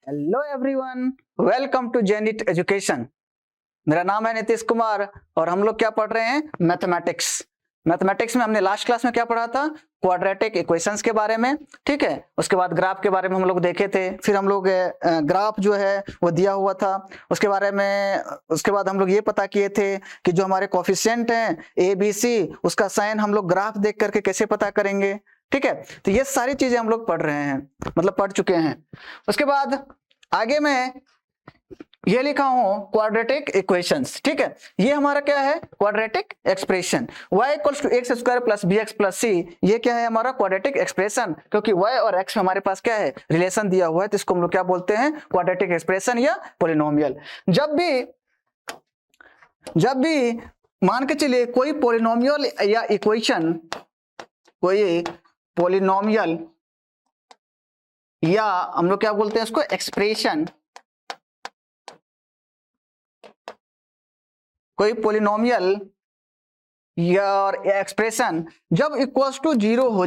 Hello everyone, welcome to जेनिट education. मेरा नाम है नीतीश कुमार और हम लोग क्या पढ़ रहे हैं? मैथमेटिक्स में हमने लास्ट क्लास में क्या पढ़ा था? क्वाड्रेटिक इक्वेशंस के बारे में। ठीक है, उसके बाद ग्राफ के बारे में हम लोग देखे थे। फिर हम लोग ग्राफ जो है वो दिया हुआ था उसके बारे में। उसके बाद हम लोग ये पता किए थे कि जो हमारे कोफिशिएंट हैं ABC, उसका साइन हम लोग ग्राफ देख करके कैसे पता करेंगे। ठीक है, तो ये सारी चीजें हम लोग पढ़ रहे हैं, मतलब पढ़ चुके हैं। उसके बाद आगे मैं ये लिखा हूं क्वाड्रेटिक इक्वेशंस। ठीक है, ये हमारा क्या है? Quadratic expression y equals to x square plus bx plus c। ये क्या है? हमारा क्वाड्रेटिक एक्सप्रेशन, क्योंकि y और x में हमारे पास क्या है? रिलेशन दिया हुआ है, तो इसको हम लोग क्या बोलते हैं? क्वाड्रेटिक एक्सप्रेशन या पोलिनोमियल। जब भी मान के चलिए कोई पोलिनोमियल या इक्वेशन, कोई पोलिनोमियल या हम लोग क्या बोलते हैं इसको? एक्सप्रेशन। कोई पोलिनोमियल या एक्सप्रेशन जब इक्वल्स टू जीरो हो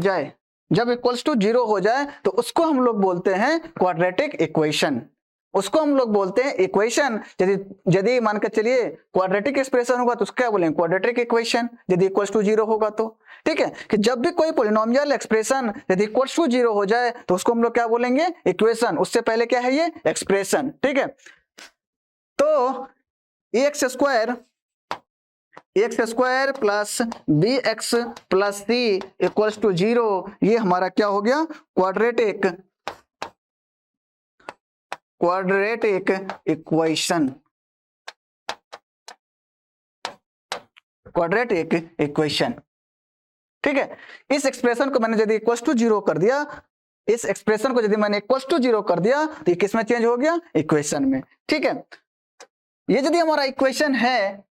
जाए, तो उसको हम लोग बोलते हैं क्वाड्रेटिक इक्वेशन। उसको हम लोग बोलते हैं इक्वेशन। यदि मान के चलिए क्वाड्रेटिक एक्सप्रेशन होगा तो उसको क्या बोलेंगे? Quadratic equation. यदि इक्वल्स टू जीरो होगा तो ठीक है, कि जब भी कोई पोलिनोमियल एक्सप्रेशन यदि इक्वल्स टू जीरो हो जाए तो उसको हम लोग क्या बोलेंगे? इक्वेशन। उससे पहले क्या है? ये एक्सप्रेशन। ठीक है, तो x square plus bx plus c equals to zero, ये हमारा क्या हो गया? Quadratic equation. Quadratic equation. ठीक है, इस एक्सप्रेशन को मैंने यदि इक्वल्स टू जीरो कर दिया, इस एक्सप्रेशन को यदि मैंने इक्वल्स टू जीरो कर दिया तो ये किस में चेंज हो गया? इक्वेशन में। ठीक है, ये यदि हमारा इक्वेशन है,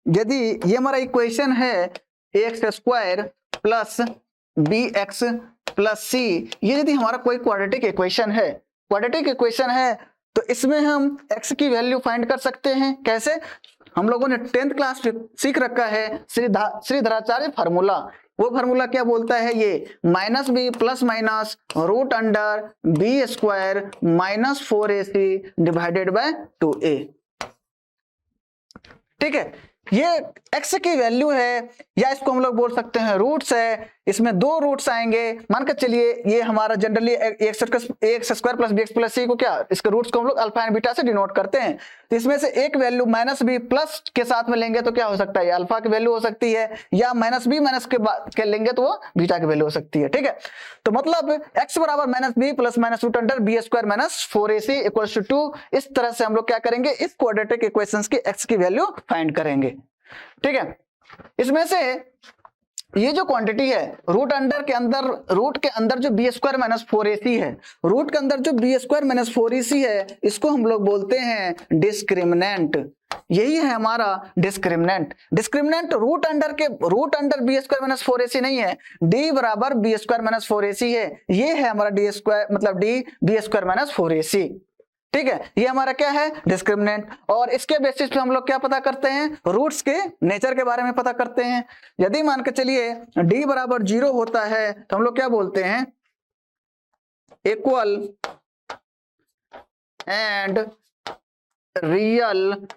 यदि ये हमारा इक्वेशन है x square plus bx plus c, ये यदि हमारा कोई क्वाड्रेटिक इक्वेशन है, तो इसमें हम x की वैल्यू फाइंड कर सकते हैं। कैसे? हम लोगों ने 10th क्लास में सीख रखा है श्रीधराचार्य फार्मूला। वो फार्मूला क्या बोलता है? ये minus b plus minus root under b square minus 4ac divided by 2a। ठीक है, ये x की वैल्यू है, या इसको हम लोग बोल सकते हैं रूट्स है। इसमें दो रूट्स आएंगे। मान कर चलिए ये हमारा generally x square plus bx plus c को क्या, इसके रूट्स को हम लोग अल्फा एंड बीटा से डिनोट करते हैं। तो इसमें से एक वैल्यू माइनस बी प्लस के साथ में लेंगे तो क्या हो सकता है? अल्फा की वैल्यू हो सकती है, या माइनस बी माइनस के लेंगे तो वो बीटा की वैल्यू हो सकती है। ठीक है, तो मतलब x बराबर minus b plus minus root under b square minus 4ac equals to 2। इस तरह से हम लोग क्या करेंगे? इस क्वाड्रेटिक इक्वेशंस की x की वैल्यू फाइंड करेंगे। ठीक है, इसमें से ये जो क्वांटिटी है रूट के अंदर जो बी स्क्वायर माइनस 4ac है, रूट के अंदर जो बी स्क्वायर माइनस 4ac है, इसको हम लोग बोलते हैं डिस्क्रिमिनेंट। यही है हमारा discriminant. Root under b square minus 4ac नहीं है, d बराबर बी स्क्वायर माइनस 4ac है। ये है हमारा डी स्क्वायर, मतलब d b square minus 4ac। ठीक है, ये हमारा क्या है? डिस्क्रिमिनेंट। और इसके बेसिस पे हम लोग क्या पता करते हैं? रूट्स के नेचर के बारे में पता करते हैं। यदि मान के चलिए d बराबर 0 होता है तो हम लोग क्या बोलते हैं? Equal and real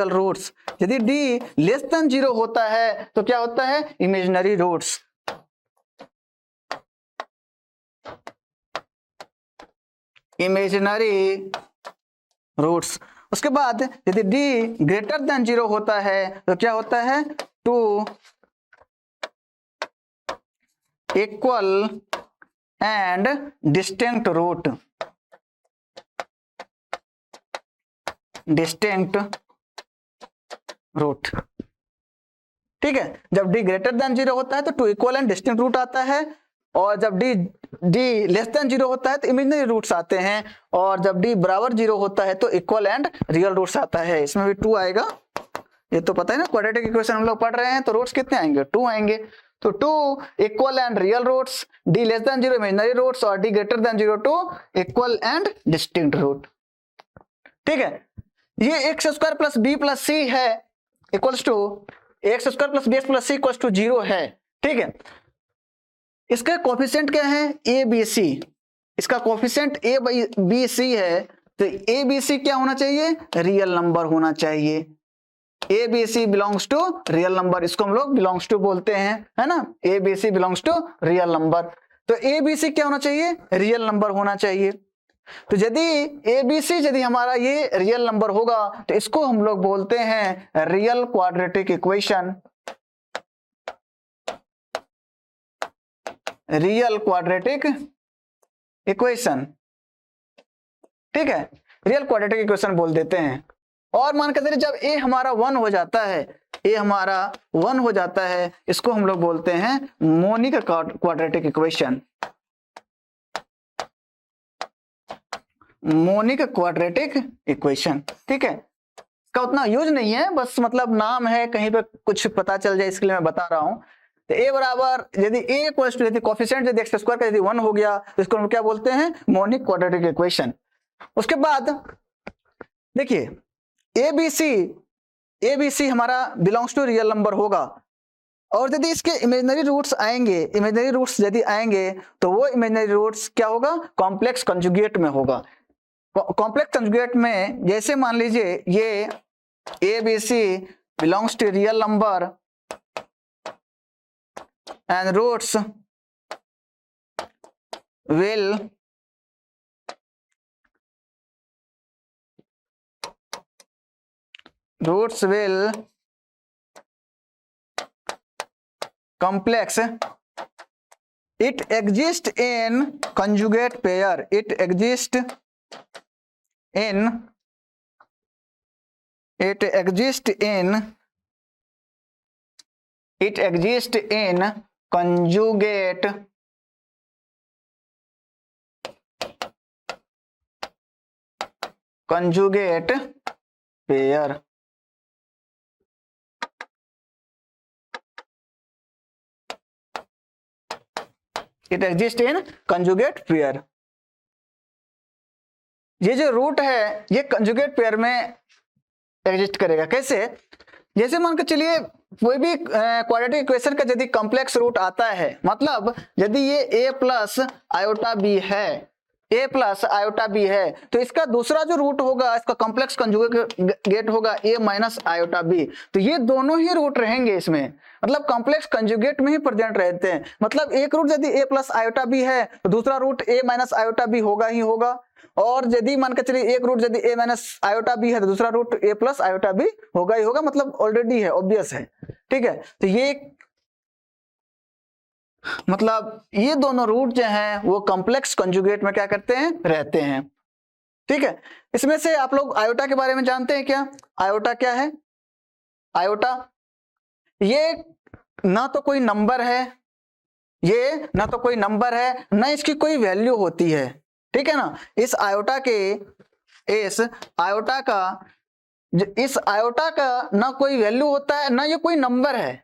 roots. यदि d लेस देन 0 होता है तो क्या होता है? Imaginary roots. उसके बाद यदि d ग्रेटर देन 0 होता है तो क्या होता है? 2 इक्वल एंड डिस्टिंक्ट रूट। ठीक है, जब d ग्रेटर देन 0 होता है तो 2 इक्वल एंड डिस्टिंक्ट रूट आता है, और जब d लेस देन 0 होता है तो इमेजिनरी रूट्स आते हैं, और जब d बराबर 0 होता है तो इक्वल एंड रियल रूट्स आता है। इसमें भी 2 आएगा। ये तो पता है ना, क्वाड्रेटिक इक्वेशन हम लोग पढ़ रहे हैं, तो रूट्स कितने आएंगे? 2 आएंगे। तो 2 equal and real roots, d less than 0 imaginary roots, और d greater than 0 2 equal and distinct root. ठीक है, ये x square plus b plus c है equals to x square plus b x plus c equals to 0 है। ठीक है, इसका coefficient क्या है, ए बी सी, इसका कोफिशिएंट ए बी सी है, तो ए बी सी क्या होना चाहिए, रियल नंबर होना चाहिए। A b c belongs to real number, इसको हम लोग बिलोंग्स टू बोलते हैं, है ना, a b c belongs to real number. तो ए बी सी क्या होना चाहिए, रियल नंबर होना चाहिए। तो यदि ए बी सी यदि हमारा ये रियल नंबर होगा तो इसको हम लोग बोलते हैं real quadratic equation, real quadratic equation, ठीक है, रियल क्वाड्रेटिक इक्वेशन बोल देते हैं। और मान के चलिए जब ए हमारा 1 हो जाता है, ए हमारा 1 हो जाता है, इसको हम लोग बोलते हैं monic quadratic equation, monic quadratic equation, ठीक है। इसका उतना यूज नहीं है, बस मतलब नाम है, कहीं पे कुछ पता चल जाए इसके लिए मैं बता रहा हूं। तो ए बराबर यदि ए इक्वल्स टू, यदि कोफिशिएंट यदि एक्स स्क्वायर का यदि 1 हो गया तो इसको हम क्या बोलते हैं, मोनिक क्वाड्रेटिक इक्वेशन। उसके बाद देखिए ए बी सी हमारा बिलोंग्स टू रियल नंबर होगा, और यदि इसके इमेजिनरी रूट्स आएंगे, इमेजिनरी रूट्स यदि आएंगे तो वो इमेजिनरी रूट्स क्या होगा, कॉम्प्लेक्स कंजुगेट में होगा। कॉम्प्लेक्स कंजुगेट में जैसे मान लीजिए ये a b c belongs to real number and roots will complex, it exists in conjugate pair, it exists in conjugate pair, it exists in conjugate pair। ये जो रूट है ये कंजुगेट पेयर में एग्जिस्ट करेगा। कैसे, जैसे मान के चलिए कोई भी क्वाड्रेटिक इक्वेशन का यदि कॉम्प्लेक्स रूट आता है, मतलब यदि ये a प्लस आयोटा बी है, a प्लस आयोटा बी है, तो इसका दूसरा जो रूट होगा, इसका कॉम्प्लेक्स कंजुगेट होगा a माइनस आयोटा बी। तो ये दोनों ही रूट रहेंगे इसमें, मतलब कॉम्प्लेक्स कंजुगेट में ही प्रेजेंट रहते हैं। मतलब एक रूट यदि a प्लस आयोटा बी है तो दूसरा root a minus iota b होगा ही होगा, और यदि मान के चलिए एक रूट यदि a माइनस आयोटा बी है तो दूसरा root a plus iota b होगा ही होगा, मतलब ऑलरेडी है, ऑब्वियस है, ठीक है। तो ये मतलब ये दोनों रूट जो हैं वो कॉम्प्लेक्स कंजुगेट में क्या करते हैं, रहते हैं, ठीक है। इसमें से आप लोग आयोटा के बारे में जानते हैं क्या, आयोटा क्या है, आयोटा ये ना तो कोई नंबर है, ये ना तो कोई नंबर है, ना इसकी कोई वैल्यू होती है, ठीक है ना। इस आयोटा का ना कोई वैल्यू होता है, ना ये कोई नंबर है,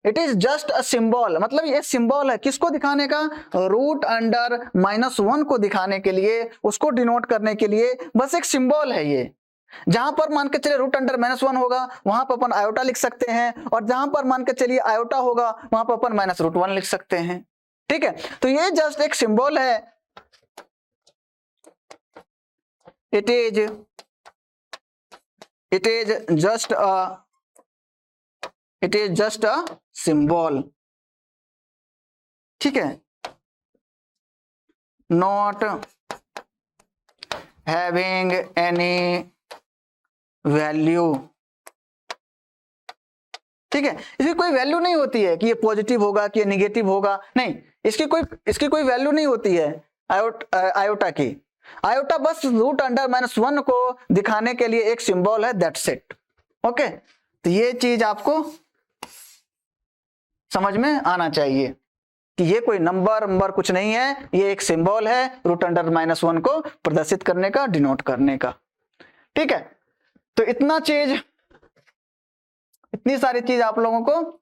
it is just a symbol. मतलब ये सिंबल है किसको दिखाने का, रूट अंडर -1 को दिखाने के लिए, उसको डिनोट करने के लिए बस एक सिंबल है ये। जहां पर मान के चलिए रूट अंडर -1 होगा वहां पर अपन आयोटा लिख सकते हैं, और जहां पर मान के चलिए आयोटा होगा वहां पर अपन -√1 लिख सकते हैं, ठीक है। तो ये जस्ट एक सिंबल है, it is just a symbol, ठीक है, not having any value, ठीक है। इसकी कोई वैल्यू नहीं होती है कि ये पॉजिटिव होगा कि ये निगेटिव होगा, नहीं, इसकी कोई वैल्यू नहीं होती है आयोटा की। आयोटा बस रूट अंडर -1 को दिखाने के लिए एक सिंबल है, दैट्स इट, ओके। तो ये चीज आपको समझ में आना चाहिए कि ये कोई नंबर कुछ नहीं है, ये एक सिंबल है रूट अंडर -1 को प्रदर्शित करने का, डिनोट करने का, ठीक है। तो इतनी सारी चीज आप लोगों को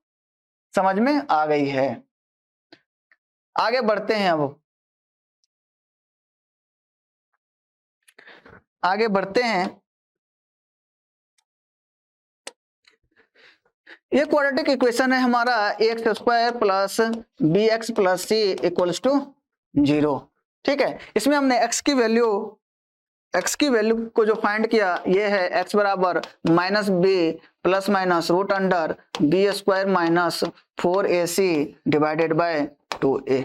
समझ में आ गई है। आगे बढ़ते हैं, अब आगे बढ़ते हैं। ये क्वाड्रेटिक इक्वेशन है हमारा x square plus b x plus c equals to 0। ठीक है, इसमें हमने x की वैल्यू को जो फाइंड किया ये है x बराबर minus b plus minus root under b square minus 4ac divided by 2a।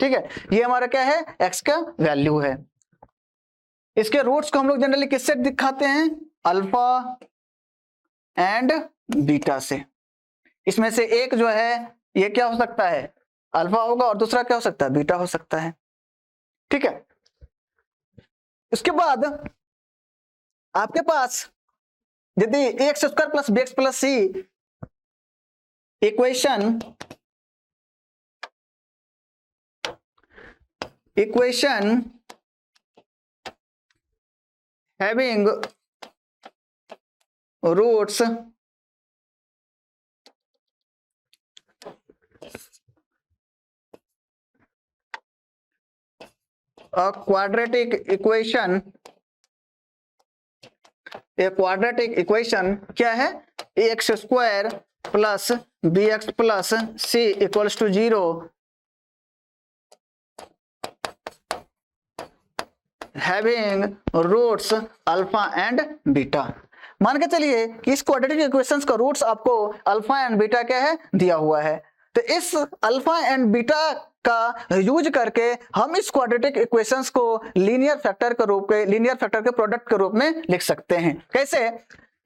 ठीक है, ये हमारा क्या है, x का वैल्यू है। इसके रूट्स को हम लोग जनरली किससे दिखाते हैं, अल्फा एंड बीटा से। इसमें से एक जो है ये क्या हो सकता है, अल्फा होगा और दूसरा क्या हो सकता है, बीटा हो सकता है। ठीक है, उसके बाद आपके पास यदि x square plus b x plus c equation having roots a quadratic equation क्या है, x square plus b x plus c equals to 0 having roots alpha and beta. मान के चलिए कि इस क्वाड्रेटिक इक्वेशंस का रूट्स आपको अल्फा एंड बीटा क्या है, दिया हुआ है। तो इस अल्फा एंड बीटा का यूज करके हम इस क्वाड्रेटिक इक्वेशंस को लीनियर फैक्टर के प्रोडक्ट के रूप में लिख सकते हैं। कैसे,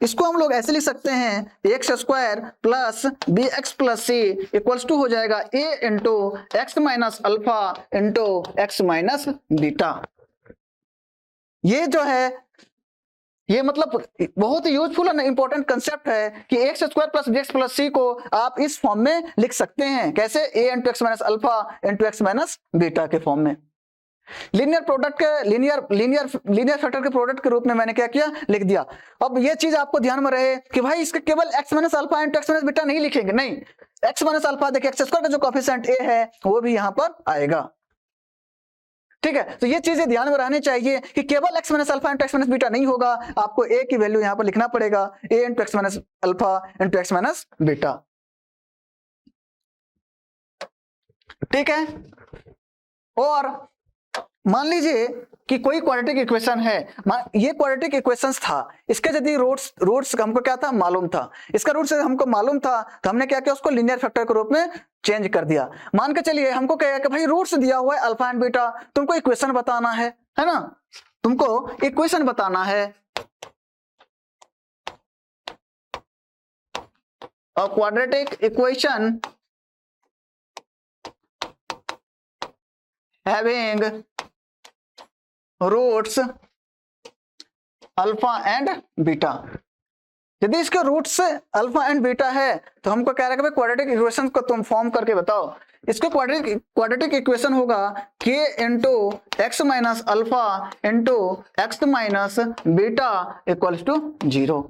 इसको हम लोग ऐसे लिख सकते हैं, x square plus b x plus c equals to हो जाएगा a into x minus alpha into x minus beta. ये जो है ये मतलब बहुत ही यूजफुल और इंपॉर्टेंट कंसेप्ट है कि x square plus b x plus c को आप इस फॉर्म में लिख सकते हैं। कैसे, a into x minus alpha into x minus beta के फॉर्म में। लीनियर फैक्टर के प्रोडक्ट के रूप में मैंने क्या किया, लिख दिया। अब ये चीज आपको ध्यान में रहे कि भाई इसके केवल x minus alpha into x minus beta नहीं लिखेंगे, नहीं, एक्स माइनस अल्फा देखिए एक्स स्क्वायर का जो कोएफिशिएंट ए है वो भी यहां पर आएगा। ठीक है, तो ये चीजें ध्यान में रहनी चाहिए कि केवल x minus alpha into x minus beta नहीं होगा, आपको ए की वैल्यू यहां पर लिखना पड़ेगा, a into x minus alpha into x minus beta. ठीक है, और मान लीजिए कि कोई क्वाड्रेटिक इक्वेशन है, ये क्वाड्रेटिक इक्वेशंस था, इसके यदि रूट्स हमको क्या था, मालूम था, इसका रूट्स हमको मालूम था, तो हमने क्या किया, उसको लीनियर फैक्टर के रूप में चेंज कर दिया। मान के चलिए हमको कहा कि भाई रूट्स दिया हुआ है अल्फा एंड बीटा, तुमको इक्वेशन बताना है ना, तुमको इक्वेशन बताना है। और quadratic equation having roots alpha and beta. यदि इसके रूट्स अल्फा एंड बीटा है तो हमको कह रहा है कि क्वाड्रेटिक इक्वेशन को तुम फॉर्म करके बताओ। इसको क्वाड्रेटिक इक्वेशन होगा k into x minus alpha into x minus beta equals to 0।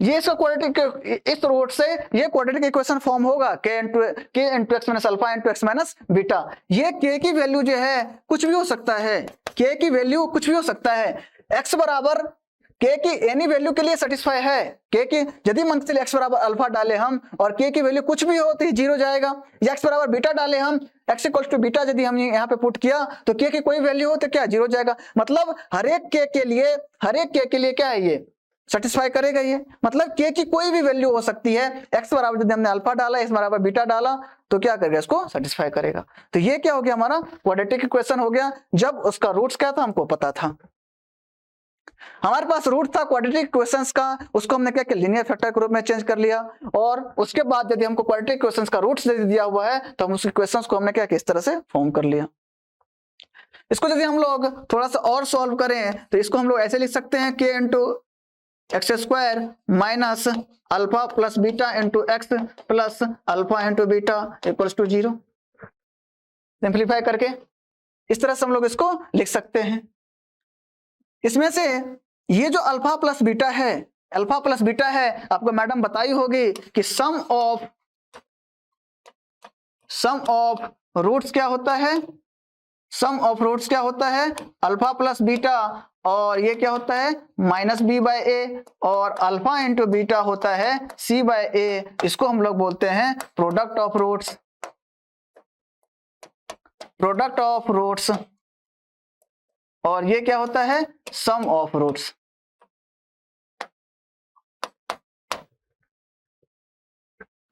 ये इसका क्वाड्रेटिक, इस रूट से ये क्वाड्रेटिक इक्वेशन फॉर्म होगा k into x minus alpha into x minus beta. ये k की वैल्यू जो है कुछ भी हो सकता है, k की वैल्यू कुछ भी हो सकता है। x बराबर k की एनी वैल्यू के लिए सेटिस्फाई है, k की यदि मान चलिए x बराबर अल्फा डाले हम और k की वैल्यू कुछ भी हो तो 0 जाएगा, या x बराबर बीटा डाले हम, x इक्वल्स टू बीटा यदि हम यहाँ पे पुट किया तो k की कोई वैल्यू हो तो क्या 0 जाएगा। मतलब हर एक k के लिए क्या है, ये सेटिस्फाई करेगा। ये मतलब k की कोई भी वैल्यू हो सकती है, x बराबर यदि हमने अल्फा डाला, x बराबर बीटा डाला तो क्या करेगा, इसको सेटिस्फाई करेगा। तो ये क्या हो गया, हमारा क्वाड्रेटिक इक्वेशन हो गया, जब उसका रूट्स क्या था हमको पता था। हमारे पास रूट था क्वाड्रेटिक इक्वेशंस का, उसको हमने क्या किया, लीनियर फैक्टर के रूप में चेंज कर लिया। और उसके बाद यदि हमको क्वाड्रेटिक इक्वेशंस का रूट्स दे दिया हुआ है तो हम उस इक्वेशंस को हमने क्या किस तरह से फॉर्म कर लिया। इसको यदि हम लोग थोड़ा सा और सॉल्व करें तो इसको हम लोग ऐसे लिख सकते हैं, k into x square minus alpha plus beta into x plus alpha into beta equals to 0। Simplify करके इस तरह से हम लोग इसको लिख सकते हैं। इसमें से ये जो अल्फा प्लस बीटा है आपको मैडम बताई होगी कि सम ऑफ रूट्स क्या होता है, सम ऑफ रूट्स क्या होता है, अल्फा प्लस बीटा और ये क्या होता है -b/a, और अल्फा इंटू बीटा होता है c/a। इसको हम लोग बोलते हैं product of roots, product of roots. और ये क्या होता है सम ऑफ रूट्स,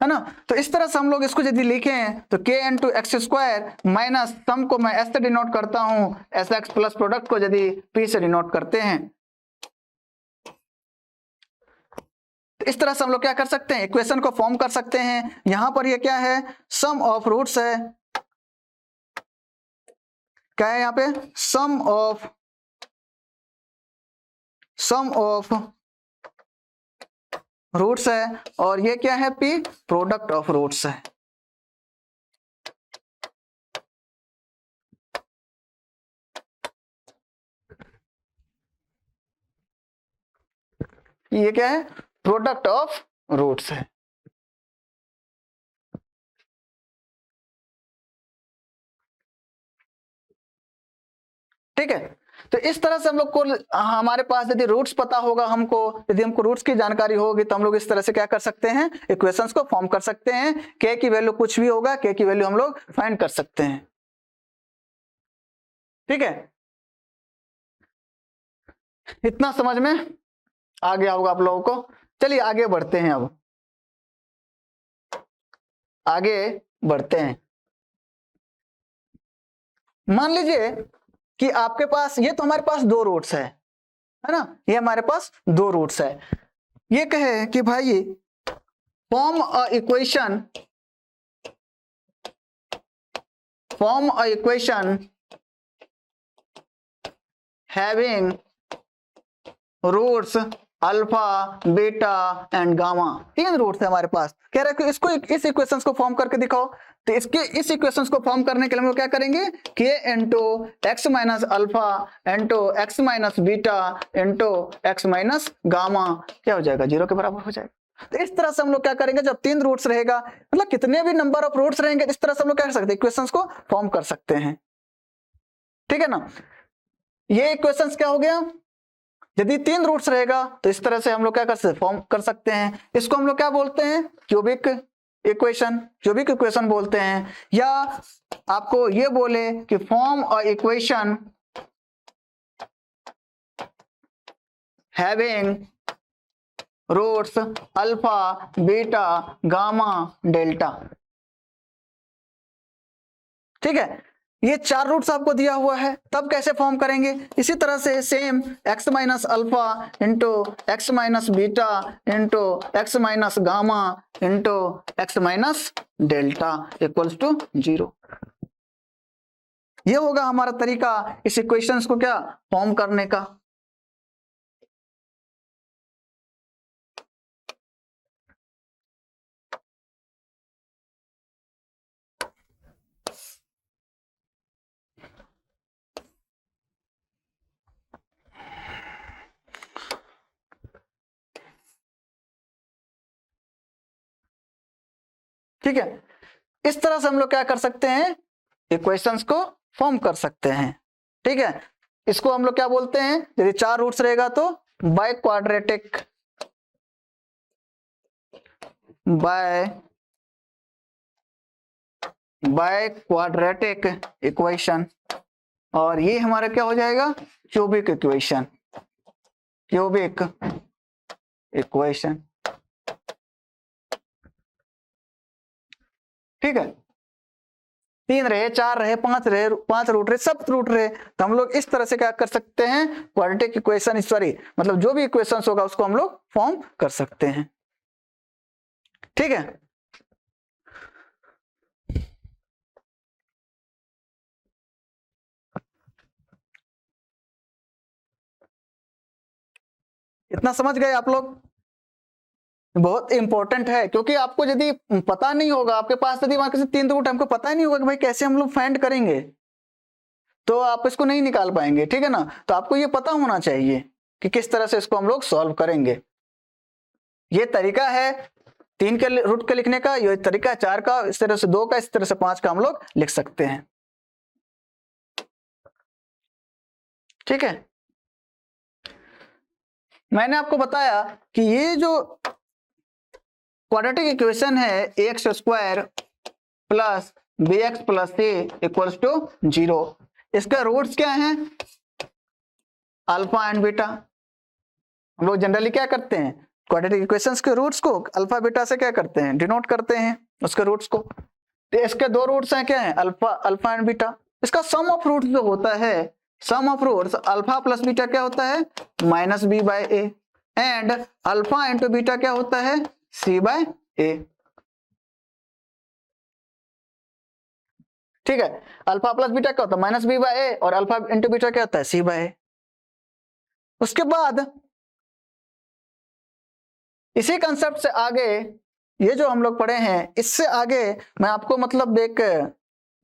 है ना। तो इस तरह से हम लोग इसको यदि लिखें तो k into x square minus sum को मैं s से डिनोट करता हूं, sx प्लस प्रोडक्ट को यदि p से डिनोट करते हैं। तो इस तरह से हम लोग क्या कर सकते हैं, इक्वेशन को फॉर्म कर सकते हैं। यहां पर ये क्या है सम ऑफ रूट्स है, क्या है यहाँ पे सम ऑफ रूट्स है, और ये क्या है p प्रोडक्ट ऑफ रूट्स है। ये क्या है प्रोडक्ट ऑफ रूट्स है। ठीक है, तो इस तरह से हम लोग को हमारे पास यदि रूट्स पता होगा, यदि हमको रूट्स की जानकारी होगी तो हम लोग इस तरह से क्या कर सकते हैं इक्वेशंस को फॉर्म कर सकते हैं। k की वैल्यू कुछ भी होगा, k की वैल्यू हम लोग फाइंड कर सकते हैं। ठीक है, इतना समझ में आ गया होगा आप लोगों को। चलिए आगे बढ़ते हैं, अब आगे बढ़ते हैं। मान लीजिए कि आपके पास ये तो हमारे पास दो रूट्स है ना, ये हमारे पास दो रूट्स है। ये कहे कि भाई form a equation having roots alpha beta and gamma. तीन रूट्स है हमारे पास, कह रहा है कि इसको इस इक्वेशंस को फॉर्म करके दिखाओ। तो इस इक्वेशंस को फॉर्म करने के लिए हम लोग क्या करेंगे k into x minus alpha into x minus beta into x minus gamma क्या हो जाएगा 0 के बराबर हो जाएगा। तो इस तरह से हम लोग क्या करेंगे, जब तीन रूट्स रहेगा मतलब कितने भी नंबर ऑफ रूट्स रहेंगे, इस तरह से हम लोग क्या कर सकते हैं इक्वेशंस को फॉर्म कर सकते हैं। ठीक है ना, ये इक्वेशंस क्या हो गया, यदि तीन रूट्स रहेगा तो इस तरह से हम लोग क्या कर सकते फॉर्म कर सकते हैं। इसको हम लोग क्या बोलते हैं क्यूबिक इक्वेशन बोलते हैं। या आपको ये बोले कि form a equation having roots alpha beta gamma delta. ठीक है, ये चार रूट्स आपको दिया हुआ है, तब कैसे फॉर्म करेंगे, इसी तरह से same x minus alpha into x minus beta into x minus gamma into x minus delta equals to 0। ये होगा हमारा तरीका इस इक्वेशंस को क्या फॉर्म करने का। ठीक है, इस तरह से हम लोग क्या कर सकते हैं इक्वेशंस को फॉर्म कर सकते हैं। ठीक है, इसको हम लोग क्या बोलते हैं, यदि चार रूट्स रहेगा तो बाय क्वाड्रेटिक इक्वेशन, और ये हमारा क्या हो जाएगा क्यूबिक इक्वेशन। ठीक है, तीन रहे, चार रहे, पांच रूट रहे, सब रूट रहे, तो हम लोग इस तरह से क्या कर सकते हैं क्वाड्रेटिक इक्वेशन, सॉरी मतलब जो भी इक्वेशन होगा उसको हम लोग फॉर्म कर सकते हैं। ठीक है, इतना समझ गए आप लोग, बहुत इंपॉर्टेंट है, क्योंकि आपको यदि पता नहीं होगा, आपके पास यदि वहां से तीन रूट हमको पता ही नहीं होगा कि भाई कैसे हम लोग फाइंड करेंगे, तो आप इसको नहीं निकाल पाएंगे। ठीक है ना, तो आपको ये पता होना चाहिए कि किस तरह से इसको हम लोग सॉल्व करेंगे। ये तरीका है तीन के रूट के लिखने का, ये तरीका है चार का, इस तरह से दो का, इस तरह से पांच का हम लोग लिख सकते हैं। ठीक है। मैंने आपको बताया कि ये जो क्वाड्रेटिक इक्वेशन है x square plus b x plus c equals to 0, इसका रूट्स क्या है? Alpha and beta. हम लोग जनरली क्या करते हैं, क्वाड्रेटिक इक्वेशंस के रूट्स को अल्फा बीटा से क्या करते हैं, डिनोट करते हैं उसके रूट्स को। तो इसके दो रूट्स हैं, क्या है? Alpha and beta. इसका सम ऑफ रूट्स जो होता है, sum of roots alpha plus beta क्या होता है? Minus b by a, and alpha into beta क्या होता है? C by a. ठीक है, अल्फा प्लस बीटा क्या होता है? माइनस बी बाय ए, और अल्फा इंटू बीटा क्या होता है? सी बाय ए। उसके बाद इसी कंसेप्ट से आगे ये जो हम लोग पढ़े हैं, इससे आगे मैं आपको मतलब एक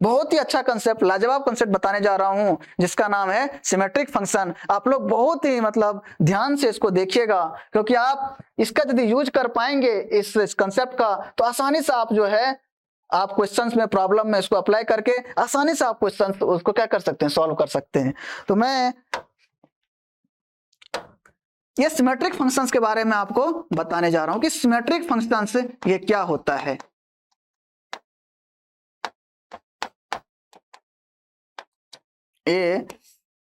बहुत ही अच्छा कंसेप्ट, लाजवाब कंसेप्ट बताने जा रहा हूं, जिसका नाम है सिमेट्रिक फंक्शन। आप लोग बहुत ही मतलब ध्यान से इसको देखिएगा, क्योंकि आप इसका यदि यूज कर पाएंगे इस कंसेप्ट का, तो आसानी से आप जो है आप क्वेश्चंस में, प्रॉब्लम में इसको अप्लाई करके आसानी से आप क्वेश्चंस उसको क्या कर सकते हैं, सॉल्व कर सकते हैं। तो मैं ये सिमेट्रिक फंक्शंस के बारे में आपको बताने जा रहा हूं कि सिमेट्रिक फंक्शंस ये क्या होता है। ये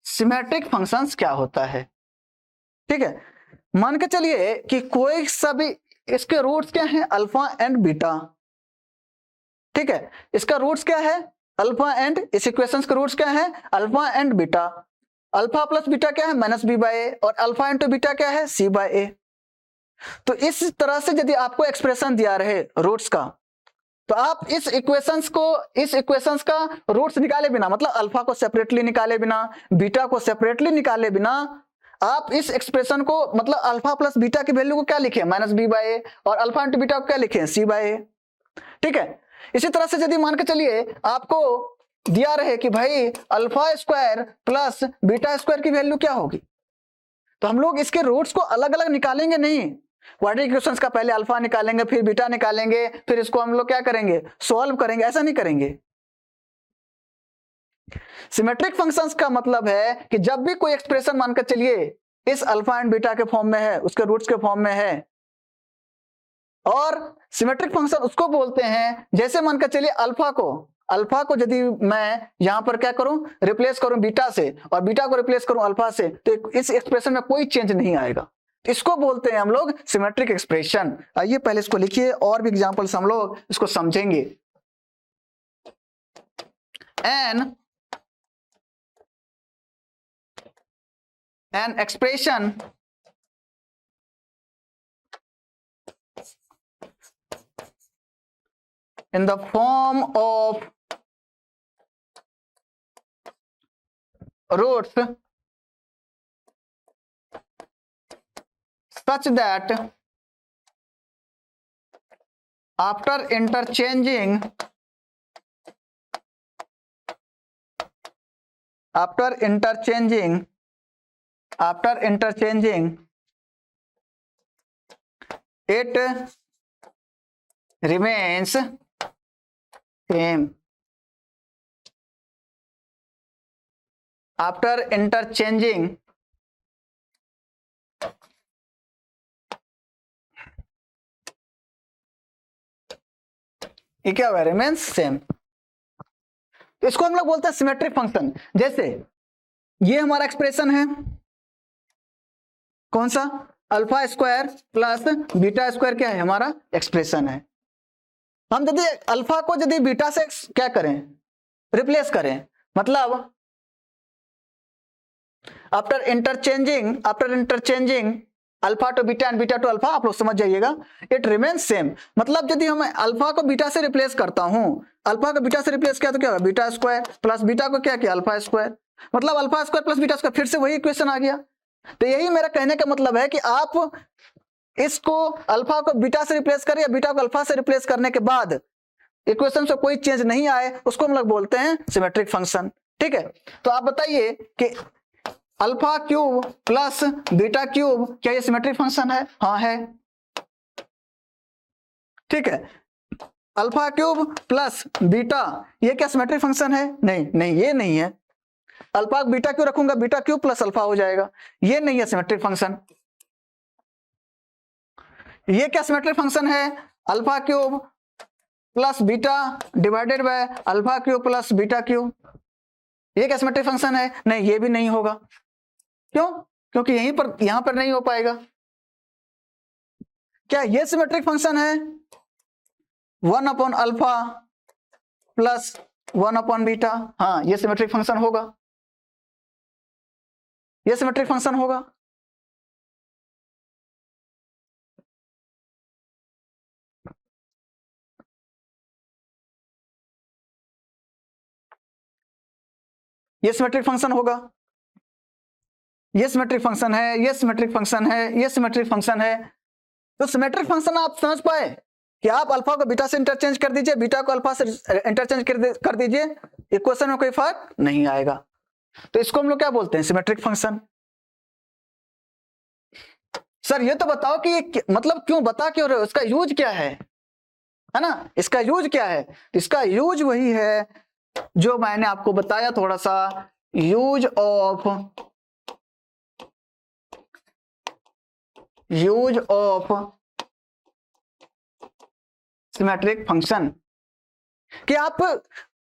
सिमेट्रिक फंक्शंस क्या होता है? ठीक है, मान के चलिए कि कोई सभी, इसके रूट्स क्या हैं? Alpha and beta. ठीक है, इसका रूट्स क्या है? अल्फा एंड, इस इक्वेशंस के रूट्स क्या है? Alpha and beta. Alpha plus beta क्या है? माइनस बी बाय ए, और अल्फा इंटू बीटा क्या है? सी बाय ए। तो इस तरह से यदि आपको एक्सप्रेशन दिया रहे रूट्स का, तो आप इस इक्वेशंस का रूट्स निकाले बिना, मतलब अल्फा को सेपरेटली निकाले बिना, बीटा को सेपरेटली निकाले बिना, आप इस एक्सप्रेशन को मतलब अल्फा प्लस बीटा की वैल्यू को क्या लिखे? माइनस बी बाय ए, और अल्फा इंटू बीटा को क्या लिखे? सी बाय ए। ठीक है, इसी तरह से यदि मान के चलिए आपको दिया रहे कि भाई alpha square plus beta square की वैल्यू क्या होगी, तो हम लोग इसके रूट्स को अलग अलग निकालेंगे नहीं। क्वाड्रेटिक इक्वेशंस का पहले अल्फा निकालेंगे, फिर बीटा निकालेंगे, फिर इसको हम लोग क्या करेंगे? सॉल्व करेंगे, ऐसा नहीं करेंगे। सिमेट्रिक फंक्शंस का मतलब है कि जब भी कोई एक्सप्रेशन मानकर चलिए इस अल्फा एंड बीटा के फॉर्म में है, उसके रूट्स के फॉर्म में है, और सिमेट्रिक फंक्शन उसको बोलते हैं, जैसे मानकर चलिए अल्फा को यदि मैं यहां पर क्या करूं? रिप्लेस करूं बीटा से, और बीटा को रिप्लेस करूं अल्फा से, तो इस एक्सप्रेशन में कोई चेंज नहीं आएगा। इसको बोलते हैं हम लोग सिमेट्रिक एक्सप्रेशन। आइए पहले इसको लिखिए, और भी एग्जांपल्स हम लोग इसको समझेंगे। An expression in the form of roots such that after interchanging it remains same after interchanging ये क्या हुआ? Remains same. तो इसको हम लोग बोलते हैं सिमेट्रिक फंक्शन। जैसे ये हमारा एक्सप्रेशन है, कौन सा? Alpha square plus beta square क्या है? हमारा एक्सप्रेशन है। हम यदि अल्फा को यदि बीटा से क्या करें? रिप्लेस करें, मतलब after interchanging alpha two beta and beta two alpha, आप लोग समझ जाइएगा, इट रिमेन्स सेम। मतलब यदि हम अल्फा को बीटा से रिप्लेस करता हूं, अल्फा को बीटा से रिप्लेस किया तो क्या होगा? बीटा स्क्वायर प्लस बीटा को क्या किया? अल्फा स्क्वायर, मतलब alpha square plus beta square, फिर से वही इक्वेशन आ गया। तो यही मेरा कहने का मतलब है कि आप इसको अल्फा को बीटा से रिप्लेस करें या बीटा को अल्फा से रिप्लेस करने के बाद इक्वेशन से कोई चेंज नहीं आए, उसको हम लोग बोलते हैं सिमेट्रिक फंक्शन। ठीक है, तो आप बताइए कि alpha cube plus beta cube क्या ये सिमेट्रिक फंक्शन है? हाँ है। ठीक है, अल्फा क्यूब प्लस बीटा ये क्या सिमेट्रिक फंक्शन है? नहीं नहीं, ये नहीं है। अल्फा बीटा क्यों रखूंगा? बीटा क्यूब प्लस अल्फा हो जाएगा, ये नहीं है सिमेट्रिक फंक्शन। ये क्या सिमेट्रिक फंक्शन है, alpha cube plus beta divided by alpha cube plus beta cube, ये क्या सिमेट्रिक फंक्शन है, नहीं ये भी नहीं होगा, क्यों, क्योंकि यहां पर नहीं हो पाएगा। क्या ये सिमेट्रिक फंक्शन है, 1 upon alpha plus 1 upon beta, हाँ ये सिमेट्रिक फंक्शन होगा, ये सिमेट्रिक फंक्शन होगा। ये सिमेट्रिक फंक्शन होगा, ये सिमेट्रिक फंक्शन है, ये सिमेट्रिक फंक्शन है, ये सिमेट्रिक फंक्शन है। तो सिमेट्रिक फंक्शन आप समझ पाए कि आप अल्फा को बीटा से इंटरचेंज कर दीजिए, बीटा को अल्फा से इंटरचेंज कर दीजिए, इक्वेशन में कोई फर्क नहीं आएगा। तो इसको हम लोग क्या बोलते हैं, सिमेट्रिक फंक्शन। सर ये तो बताओ कि ये मतलब क्यों, बता क्यों रहे हो, इसका यूज क्या है ना, इसका यूज क्या है। इसका यूज वही है जो मैंने आपको बताया थोड़ा सा, यूज ऑफ सिमेट्रिक फंक्शन, कि आप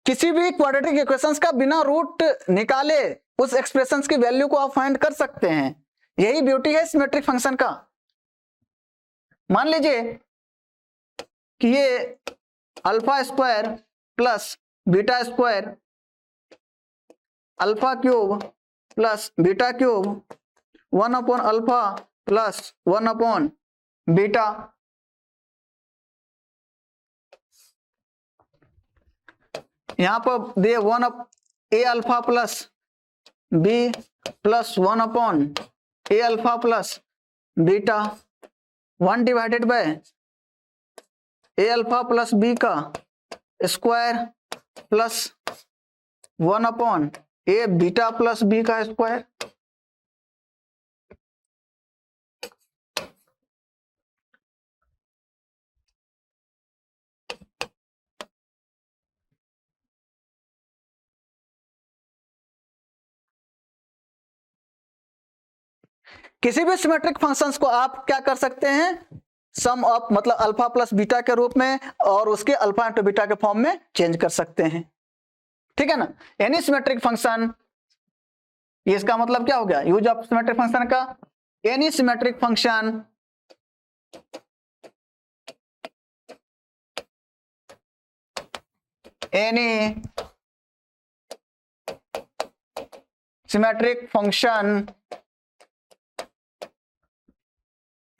किसी भी क्वाड्रेटिक इक्वेशंस का बिना रूट निकाले उस एक्सप्रेशंस की वैल्यू को आप फाइंड कर सकते हैं। यही ब्यूटी है सिमेट्रिक फंक्शन का। मान लीजिए कि ये alpha square plus beta square, alpha cube plus beta cube, 1 upon alpha plus 1 upon beta, यहां पर दे 1 a alpha plus b plus 1 upon a alpha plus beta, 1 divided by a alpha plus b का square plus 1 upon a beta plus b का square. किसी भी symmetric functions को आप क्या कर सकते हैं, सम ऑफ मतलब अल्फा प्लस बीटा के रूप में और उसके अल्फा इंटू बीटा के फॉर्म में चेंज कर सकते हैं, ठीक है ना। एनी सिमेट्रिक फंक्शन, इसका मतलब क्या हो गया, यूज ऑफ सिमेट्रिक फंक्शन का, any symmetric function any symmetric function,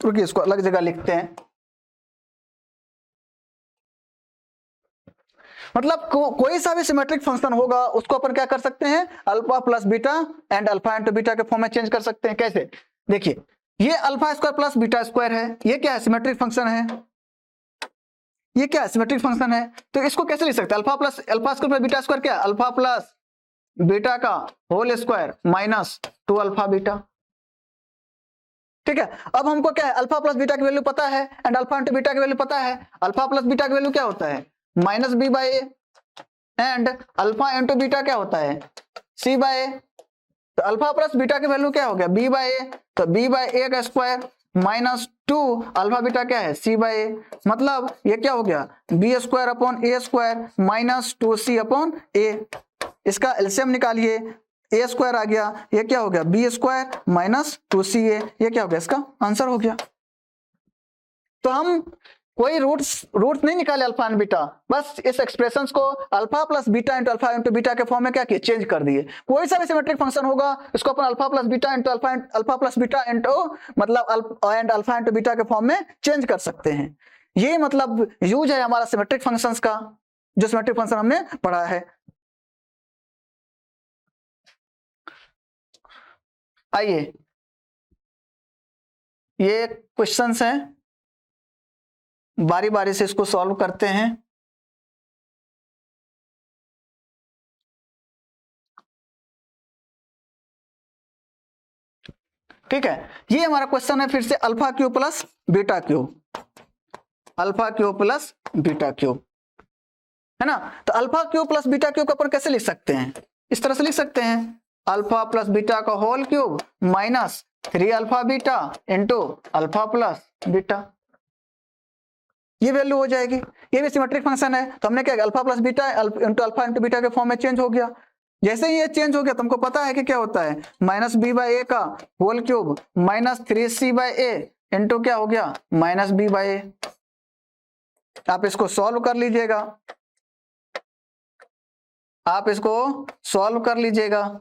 रुकिए इसको अलग जगह लिखते हैं, मतलब कोई सा भी सिमेट्रिक फंक्शन होगा उसको अपन क्या कर सकते हैं, alpha plus beta and alpha into beta के फॉर्म में चेंज कर सकते हैं। कैसे, देखिए ये alpha square plus beta square है, ये क्या है, सिमेट्रिक फंक्शन है, ये क्या है, सिमेट्रिक फंक्शन है। तो इसको कैसे लिख सकते हैं, alpha square plus beta square क्या है, अल्फा प्लस बीटा का whole square minus 2 alpha beta, ठीक है। अब हमको क्या है, अल्फा प्लस बीटा की वैल्यू पता है एंड अल्फा इंटू बीटा की वैल्यू पता है। अल्फा प्लस बीटा की वैल्यू क्या होता है, minus b by a, and alpha into beta क्या होता है, सी बाई ए। तो अल्फा प्लस बीटा की वैल्यू क्या हो गया, बी बाई ए, तो बी बाई ए का स्क्वायर माइनस 2 अल्फा बीटा क्या है, सी बाई ए, मतलब ये क्या हो गया, b square upon a square minus 2c upon ए। इसका एलसीएम निकालिए, ए स्क्वायर आ गया, ये क्या हो गया, बी स्क्वायर माइनस 2ca, ये क्या हो गया, इसका आंसर हो गया। तो हम कोई रूट्स नहीं निकाले अल्फा एंड बीटा, बस इस एक्सप्रेशंस को alpha plus beta into alpha into beta के फॉर्म में क्या किए, चेंज कर दिए। कोई सा भी सिमेट्रिक फंक्शन होगा इसको अपन alpha plus beta into alpha plus beta into मतलब एंड अल्फा इंटू बीटा के फॉर्म में चेंज कर सकते हैं। ये मतलब यूज है हमारा सिमेट्रिक फंक्शंस का, जो सिमेट्रिक फंक्शन हमने पढ़ा है। आइए ये क्वेश्चंस हैं, बारी बारी से इसको सॉल्व करते हैं। ठीक है, ये हमारा क्वेश्चन है फिर से, alpha Q plus beta Q, alpha Q plus beta Q, है ना। तो alpha Q plus beta Q को अपन कैसे लिख सकते हैं, इस तरह से लिख सकते हैं, अल्फा प्लस बीटा का whole cube minus 3 alpha beta into alpha plus beta. ये वैल्यू हो जाएगी। ये भी सिमेट्रिक फंक्शन है, तो हमने क्या alpha plus beta into alpha into beta के फॉर्म में चेंज हो गया। जैसे ही ये चेंज हो गया तुमको पता है कि क्या होता है, माइनस बी बाई ए का whole cube minus 3c by a into क्या हो गया माइनस बी बाई ए। आप इसको सॉल्व कर लीजिएगा, आप इसको सॉल्व कर लीजिएगा,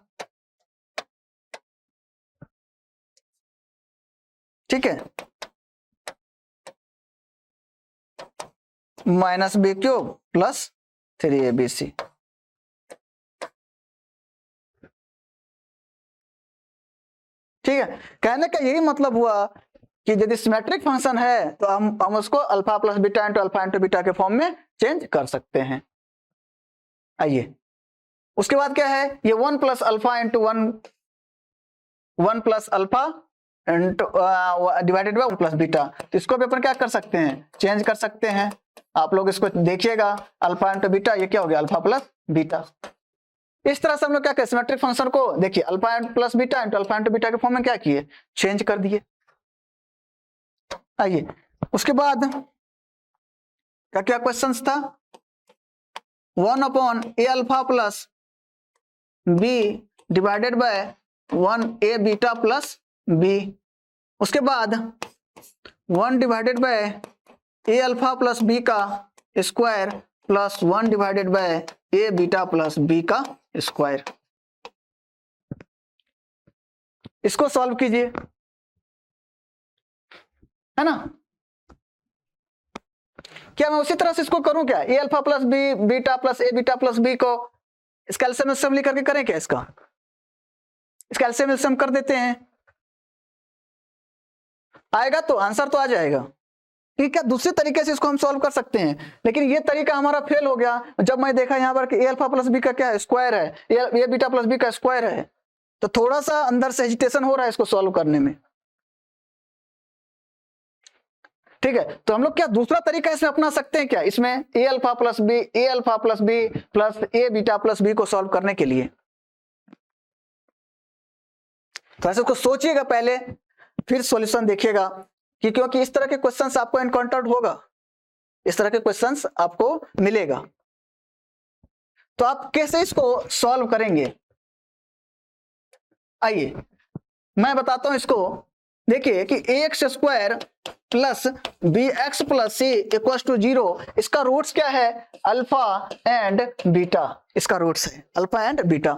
ठीक है। Minus B cube plus 3abc, ठीक है। कहने का यही मतलब हुआ कि यदि सिमेट्रिक फंक्शन है तो हम उसको alpha plus beta into alpha into beta के फॉर्म में चेंज कर सकते हैं। आइए उसके बाद क्या है, ये 1 plus alpha into 1 plus alpha into divided by 1 plus beta, तो इसको भी अपन क्या कर सकते हैं, चेंज कर सकते हैं। आप लोग इसको देखिएगा, अल्फा इंटू बीटा ये क्या हो गया अल्फा प्लस बीटा। इस तरह से हम लोग क्या करें, सिमेट्रिक फंक्शन को देखिए alpha plus beta into alpha into beta के फॉर्म में क्या किए, चेंज कर दिए। आइए उसके बाद क्या क्या क्वेश्चंस था, 1 upon a alpha plus b divided by 1 a beta plus b. उसके बाद 1 divided by a alpha plus b का square plus 1 divided by a beta plus b का स्क्वायर। इसको सॉल्व कीजिए, है ना। क्या मैं उसी तरह से इसको करूं क्या, a alpha plus b beta plus a beta plus b को इसका एलसीएम असेंबली करके करें क्या, इसका एलसीएम असेंबली कर देते हैं, आएगा तो आंसर तो आ जाएगा। ठीक है, दूसरे तरीके से इसको हम सॉल्व कर सकते हैं, लेकिन ये तरीका हमारा फेल हो गया जब मैं देखा यहाँ पर कि ए अल्फा प्लस बी का क्या है स्क्वायर है, ए बीटा प्लस बी का स्क्वायर है, तो थोड़ा सा अंदर से हेजिटेशन हो रहा है इसको सॉल्व करने में। ठीक है, तो हम लोग क्या दूसरा तरीका इसमें अपना सकते हैं क्या, इसमें ए alpha plus b plus a beta plus b को सॉल्व करने के लिए। तो ऐसे को सोचिएगा पहले, फिर सॉल्यूशन देखिएगा, कि क्योंकि इस तरह के क्वेश्चंस आपको एनकाउंटर्ड होगा, इस तरह के क्वेश्चंस आपको मिलेगा, तो आप कैसे इसको सॉल्व करेंगे। आइए मैं बताता हूं इसको। देखिए कि x square plus b x plus c equal to 0, इसका रूट्स क्या है, अल्फा एंड बीटा, इसका रूट्स है अल्फा एंड बीटा।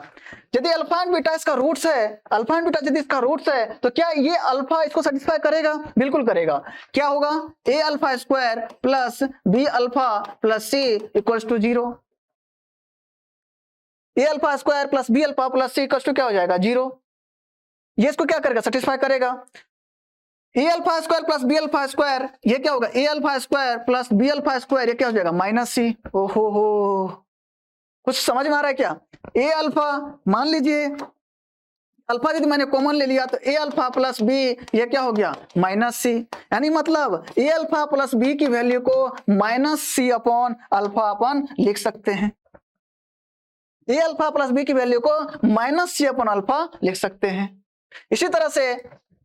यदि अल्फा एंड बीटा इसका रूट्स है, अल्फा एंड बीटा यदि इसका रूट्स है, तो क्या ये अल्फा इसको सेटिस्फाई करेगा, बिल्कुल करेगा। क्या होगा, a alpha square plus b alpha plus c equal to 0, a alpha square plus b alpha plus c equal to क्या हो जाएगा 0। ये इसको क्या करेगा, सेटिस्फाई करेगा। A alpha square plus b alpha square ये क्या होगा, a alpha square plus b alpha square ये क्या हो जाएगा माइनस सी। ओहो हो, कुछ समझ में आ रहा है क्या। ए अल्फा मान लीजिए अल्फा यदि मैंने कॉमन ले लिया तो ए अल्फा प्लस बी ये क्या हो गया माइनस सी, यानी मतलब ए अल्फा प्लस बी की वैल्यू को माइनस सी अपॉन अल्फा अपन लिख सकते हैं। ए अल्फा प्लस बी की वैल्यू को माइनस सी अपॉन अल्फा लिख सकते हैं।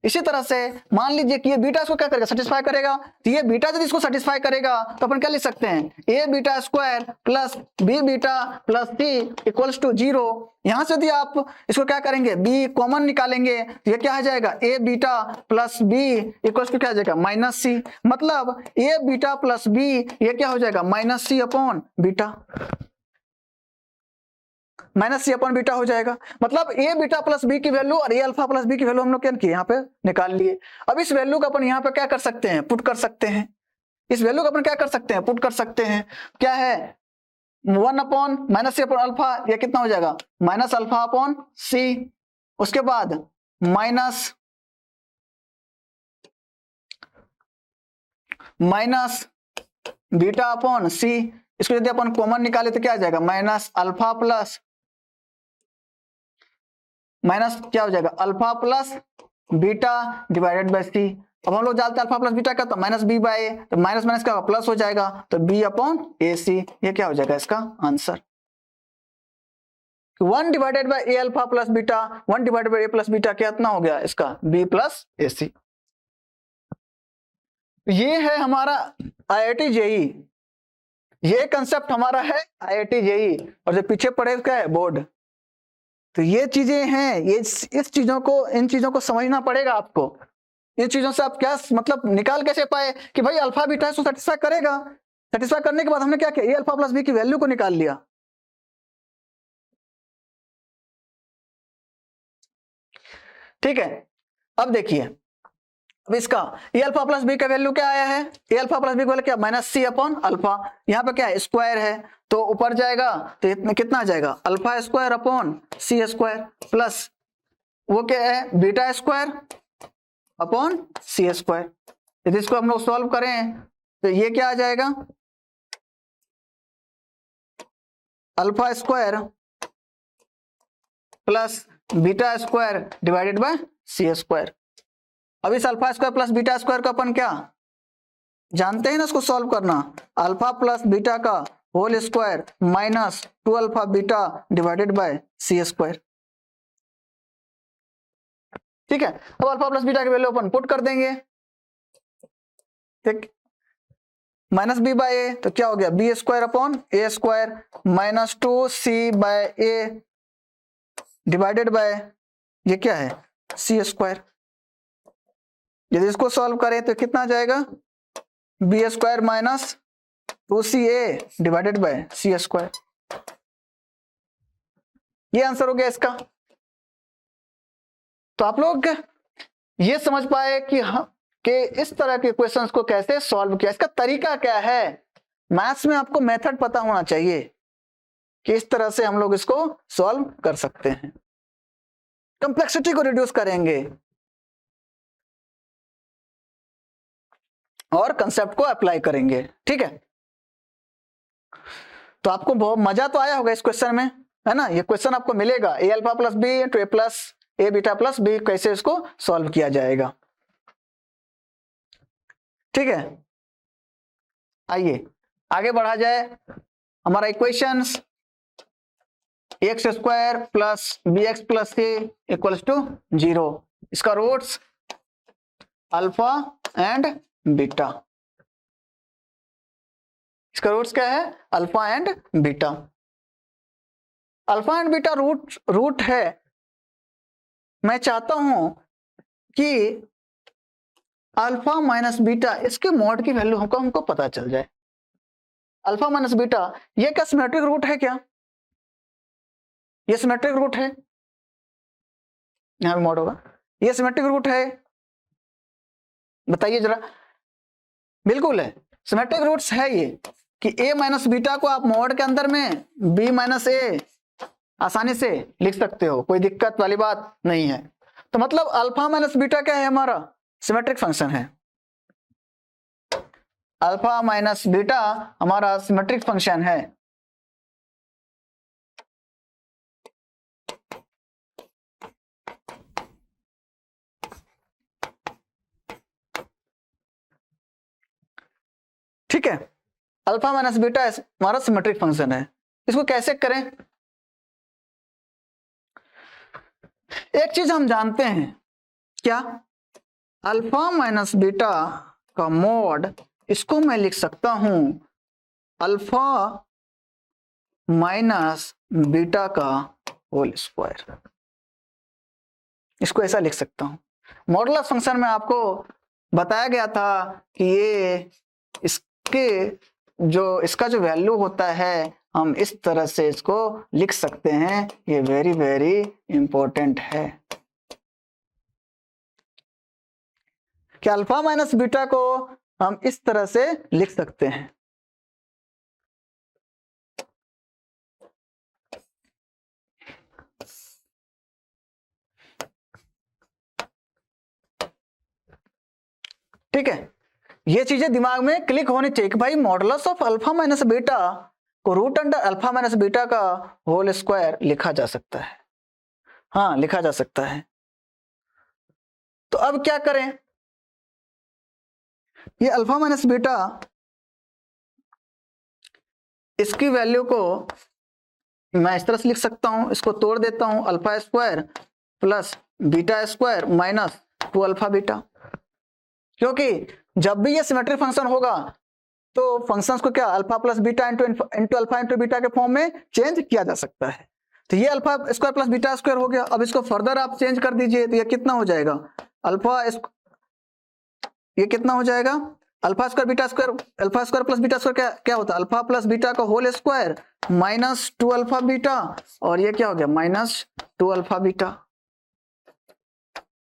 इसी तरह से मान लीजिए कि ये बीटा इसको क्या करेगा, सेटिस्फाई करेगा, तो ये बीटा यदि इसको सेटिस्फाई करेगा तो अपन क्या लिख सकते हैं, a beta square plus b beta plus c equals to 0। यहां से यदि आप इसको क्या करेंगे, बी कॉमन निकालेंगे तो ये क्या आ जाएगा, a beta plus b equals to क्या आ जाएगा माइनस सी, मतलब ए बीटा प्लस बी ये क्या हो जाएगा माइनस सी अपॉन बीटा, माइनस सी अपॉन बीटा हो जाएगा। मतलब ए बीटा प्लस बी की वैल्यू और ए अल्फा प्लस बी की वैल्यू हम लोग क्या किए, यहाँ पे निकाल लिए। अब इस वैल्यू को अपन यहाँ पे क्या कर सकते हैं, पुट कर सकते हैं। इस वैल्यू को अपन क्या कर सकते हैं, पुट कर सकते हैं। क्या है, 1 अपॉन माइनस सी अपॉन अल्फा, ये कितना हो जाएगा माइनस अल्फा अपॉन सी। उसके बाद माइनस बीटा अपॉन सी, इसको यदि अपन कॉमन निकाले तो क्या आ जाएगा, माइनस अल्फा प्लस माइनस क्या हो जाएगा alpha plus beta divided by c. अब हम लोग जानते हैं अल्फा प्लस बीटा का, तो माइनस बी बाय ए, तो माइनस माइनस क्या होगा प्लस हो जाएगा, तो बी अपॉन ए सी ये क्या हो जाएगा इसका answer. 1 divided by a alpha plus beta, 1 divided by A plus beta कितना हो गया इसका बी प्लस ए सी। ये है हमारा IIT जेई, ये कंसेप्ट हमारा है IIT जेई, और जो पीछे पड़े क्या है बोर्ड। तो ये चीजें हैं, ये इस चीजों को, इन चीजों को समझना पड़ेगा आपको। इन चीजों से आप क्या मतलब निकाल कैसे पाए कि भाई अल्फा बीटा इसको सेटिस्फाई करेगा। सेटिस्फाई करने के बाद हमने क्या किया, ए अल्फा प्लस बी की वैल्यू को निकाल लिया। ठीक है, अब देखिए, अब इसका ए अल्फा प्लस बी का वैल्यू क्या आया है, ए अल्फा प्लस बी का वैल्यू क्या, माइनस सी अपॉन अल्फा। यहाँ पे क्या है, स्क्वायर है, तो ऊपर जाएगा तो इतना कितना आ जाएगा, अल्फा स्क्वायर अपॉन सी स्क्वायर, प्लस वो क्या है, बीटा स्क्वायर अपॉन सी स्क्वायर। यदि इसको हम लोग सॉल्व करें तो ये क्या आ जाएगा, alpha square plus beta square divided by c square. अब इस alpha square plus beta square का अपन क्या जानते हैं ना, इसको सॉल्व करना, अल्फा प्लस बीटा का whole square minus 2 alpha beta divided by c square. ठीक है, अब अल्फा प्लस बीटा की वैल्यू अपन पुट कर देंगे, ठीक, माइनस बी बाय ए, तो क्या हो गया, b square upon a square minus 2c by a divided by ये क्या है, सी स्क्वायर। यदि इसको सॉल्व करें तो कितना आ जाएगा, b square minus 2ca divided by c square. ये आंसर हो गया इसका। तो आप लोग ये समझ पाए कि कि इस तरह के क्वेश्चंस को कैसे सॉल्व किया, इसका तरीका क्या है। मैथ्स में आपको मेथड पता होना चाहिए कि इस तरह से हम लोग इसको सॉल्व कर सकते हैं, कंप्लेक्सिटी को रिड्यूस करेंगे और कंसेप्ट को अप्लाई करेंगे। ठीक है, तो आपको बहुत मजा तो आया होगा इस क्वेश्चन में, है ना। ये क्वेश्चन आपको मिलेगा ए alpha plus b into A plus a beta plus B, कैसे इसको सॉल्व किया जाएगा। ठीक है, आइए आगे बढ़ा जाए। हमारा equations x square plus b x plus c equals to 0, इसका रूट्स अल्फा एंड बीटा, इसका रूट्स क्या है, alpha and beta. Alpha and beta root है। मैं चाहता हूं कि अल्फा माइनस बीटा इसके मॉड की वैल्यू हमको पता चल जाए। अल्फा माइनस बीटा ये क्या सिमेट्रिक रूट है क्या, ये सिमेट्रिक रूट है, यहां पे मॉड होगा, ये सिमेट्रिक रूट है, बताइए जरा। बिल्कुल है, सिमेट्रिक रूट्स है ये कि a माइनस बीटा को आप मॉड के अंदर में b माइनस ए आसानी से लिख सकते हो, कोई दिक्कत वाली बात नहीं है। तो मतलब अल्फा माइनस बीटा क्या है, हमारा सिमेट्रिक फंक्शन है। अल्फा माइनस बीटा हमारा सिमेट्रिक फंक्शन है। ठीक है, अल्फा माइनस बीटा हमारा सिमेट्रिक फंक्शन है। इसको कैसे करें, एक चीज हम जानते हैं, क्या, अल्फा माइनस बीटा का मॉड, इसको मैं लिख सकता हूं अल्फा माइनस बीटा का होल स्क्वायर, इसको ऐसा लिख सकता हूं। मॉडुलस फंक्शन में आपको बताया गया था कि ये इसका जो वैल्यू होता है हम इस तरह से इसको लिख सकते हैं, ये वेरी वेरी इंपॉर्टेंट है कि अल्फा माइनस बीटा को हम इस तरह से लिख सकते हैं। ठीक है, ये चीजें दिमाग में क्लिक होनी चाहिए कि भाई modulus of alpha minus beta को root under alpha minus beta का होल स्क्वायर लिखा जा सकता है, हाँ लिखा जा सकता है। तो अब क्या करें, ये अल्फा माइनस बीटा इसकी वैल्यू को मैं इस तरह से लिख सकता हूं, इसको तोड़ देता हूं, alpha square plus beta square minus 2 alpha beta, क्योंकि जब भी ये सिमेट्रिक फंक्शन होगा तो फंक्शंस को क्या alpha plus beta into alpha into beta के फॉर्म में चेंज किया जा सकता है। तो ये alpha square plus beta square हो गया। अब इसको फर्दर आप चेंज कर दीजिए तो ये कितना हो जाएगा ये कितना हो जाएगा alpha square plus beta square क्या होता है अल्फा प्लस बीटा का whole square minus 2 alpha beta, और ये क्या हो गया माइनस 2 अल्फा बीटा।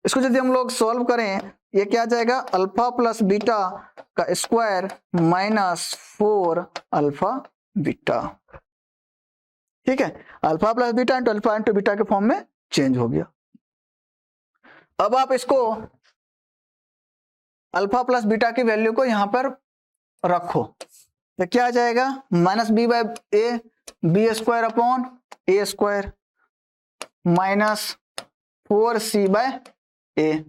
इसको यदि हम लोग सॉल्व करें ये क्या आ जाएगा अल्फा प्लस बीटा का स्क्वायर माइनस 4 अल्फा बीटा। ठीक है, alpha plus beta into alpha into beta के फॉर्म में चेंज हो गया। अब आप इसको अल्फा प्लस बीटा की वैल्यू को यहां पर रखो तो क्या आ जाएगा minus b by a b square upon a square minus 4c by a.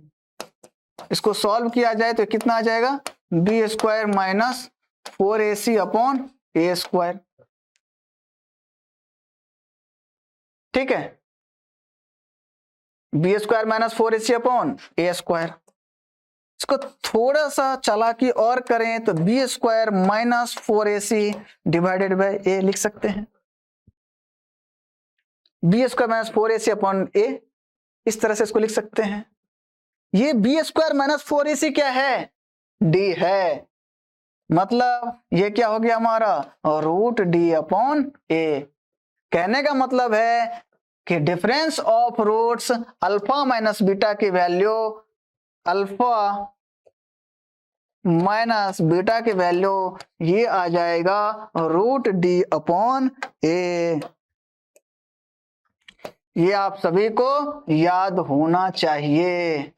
इसको सॉल्व किया जाए तो कितना आ जाएगा b square minus 4ac upon a square. ठीक है, b square minus 4ac upon a square. इसको थोड़ा सा चालाकी और करें तो b square minus 4ac divided by a लिख सकते हैं। B square minus 4ac upon a, इस तरह से इसको लिख सकते हैं। ये बी स्क्वायर माइनस 4ac क्या है डी है, मतलब ये क्या हो गया हमारा रूट डी अपॉन ए। कहने का मतलब है कि difference of roots alpha minus beta की वैल्यू अल्फा माइनस बीटा की वैल्यू ये आ जाएगा रूट डी अपॉन ए। ये आप सभी को याद होना चाहिए।